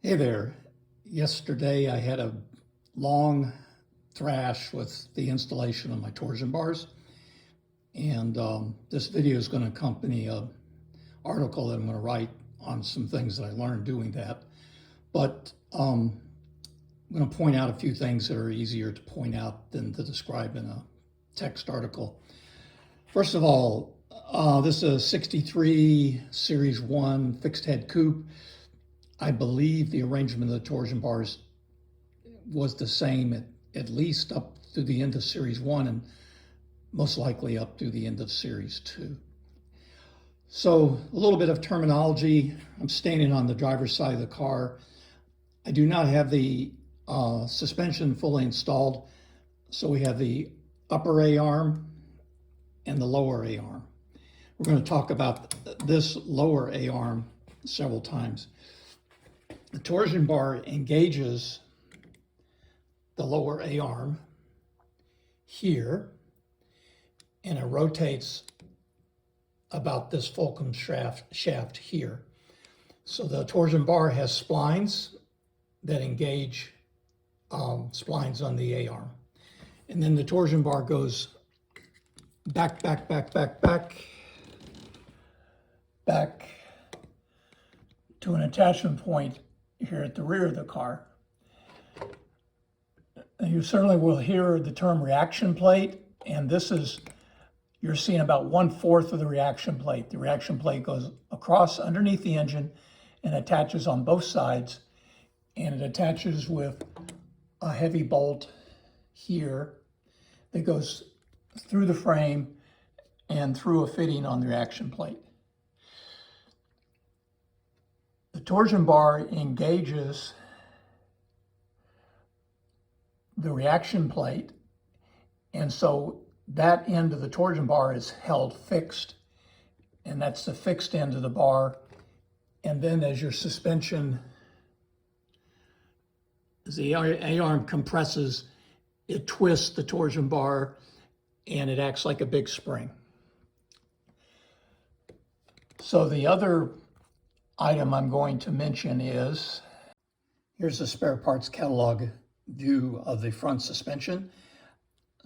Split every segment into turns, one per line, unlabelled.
Hey there. Yesterday I had a long thrash with the installation of my torsion bars, and this video is going to accompany an article that I'm going to write on some things that I learned doing that. But I'm going to point out a few things that are easier to point out than to describe in a text article. First of all, this is a 63 Series 1 fixed head coupe. I believe the arrangement of the torsion bars was the same at least up to the end of Series 1 and most likely up to the end of Series 2. So a little bit of terminology. I'm standing on the driver's side of the car. I do not have the suspension fully installed. So we have the upper A-arm and the lower A-arm. We're going to talk about this lower A-arm several times. The torsion bar engages the lower A-arm here, and it rotates about this fulcrum shaft here. So the torsion bar has splines that engage splines on the A-arm. And then the torsion bar goes back to an attachment point here at the rear of the car. And you certainly will hear the term reaction plate, and this is, you're seeing about 1/4 of the reaction plate. The reaction plate goes across underneath the engine and attaches on both sides, and it attaches with a heavy bolt here that goes through the frame and through a fitting on the reaction plate. The torsion bar engages the reaction plate, and so that end of the torsion bar is held fixed, and that's the fixed end of the bar. And then as your suspension, as the A-arm compresses, it twists the torsion bar and it acts like a big spring. So the other item I'm going to mention is, here's the spare parts catalog view of the front suspension.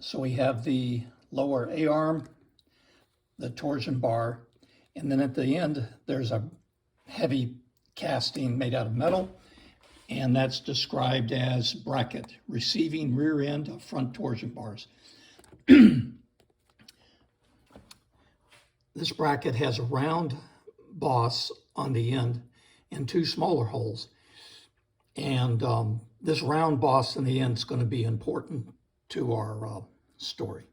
So we have the lower A-arm, the torsion bar, and then at the end there's a heavy casting made out of metal, and that's described as bracket, receiving rear end of front torsion bars. This bracket has a round boss on the end and two smaller holes. And this round boss in the end is going to be important to our story.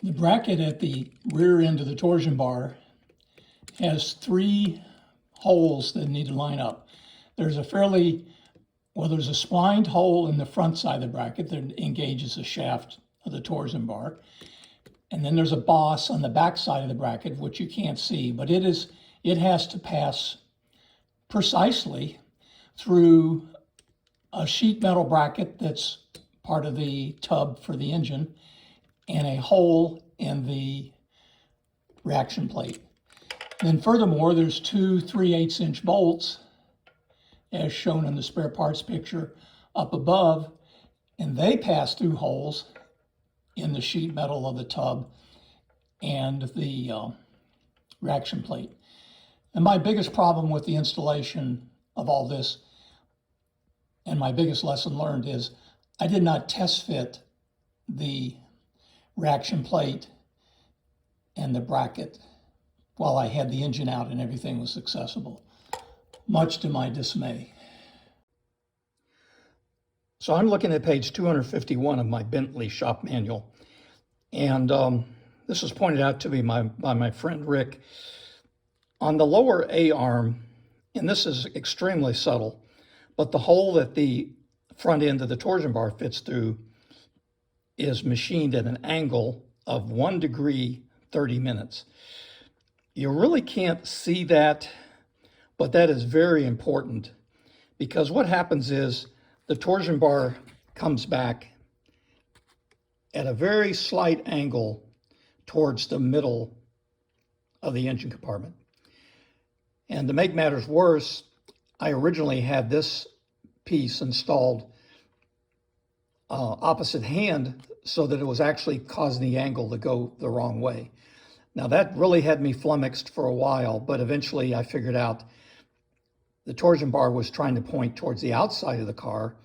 The bracket at the rear end of the torsion bar has 3 holes that need to line up. There's a there's a splined hole in the front side of the bracket that engages the shaft of the torsion bar. And then there's a boss on the back side of the bracket, which you can't see, but it has to pass precisely through a sheet metal bracket that's part of the tub for the engine and a hole in the reaction plate. Then furthermore, there's 2 3/8" bolts, as shown in the spare parts picture up above, and they pass through holes in the sheet metal of the tub and the reaction plate. And my biggest problem with the installation of all this, and my biggest lesson learned, is I did not test fit the reaction plate and the bracket while I had the engine out and everything was accessible, much to my dismay. So I'm looking at page 251 of my Bentley shop manual, and this was pointed out to me by my friend Rick. On the lower A-arm, and this is extremely subtle, but the hole that the front end of the torsion bar fits through is machined at an angle of 1 degree 30 minutes. You really can't see that, but that is very important, because what happens is the torsion bar comes back at a very slight angle towards the middle of the engine compartment. And to make matters worse, I originally had this piece installed opposite hand so that it was actually causing the angle to go the wrong way. Now that really had me flummoxed for a while, but eventually I figured out the torsion bar was trying to point towards the outside of the car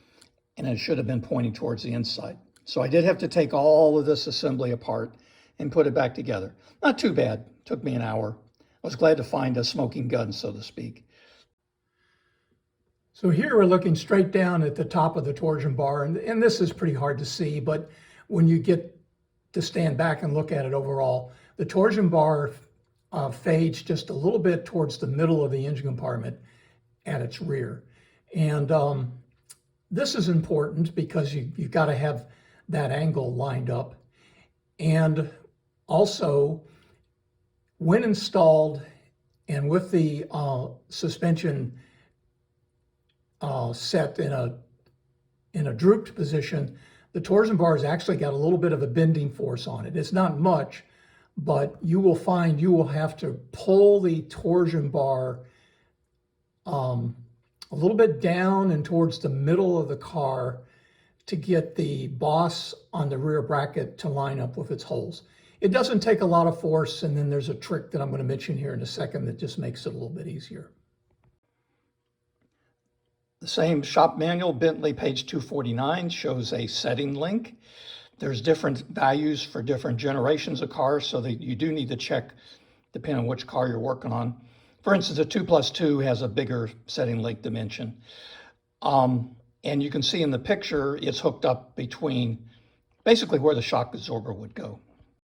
and it should have been pointing towards the inside. So I did have to take all of this assembly apart and put it back together. Not too bad, took me an hour. I was glad to find a smoking gun, so to speak.
So here we're looking straight down at the top of the torsion bar, and this is pretty hard to see, but when you get to stand back and look at it overall, the torsion bar fades just a little bit towards the middle of the engine compartment at its rear. And this is important because you've got to have that angle lined up. And also, when installed and with the suspension set in a drooped position, the torsion bar has actually got a little bit of a bending force on it. It's not much, but you will find you will have to pull the torsion bar a little bit down and towards the middle of the car to get the boss on the rear bracket to line up with its holes. It doesn't take a lot of force, and then there's a trick that I'm going to mention here in a second that just makes it a little bit easier.
The same shop manual, Bentley, page 249, shows a setting link. There's different values for different generations of cars, so that you do need to check depending on which car you're working on. For instance, a 2+2 has a bigger setting link dimension. And you can see in the picture, it's hooked up between basically where the shock absorber would go.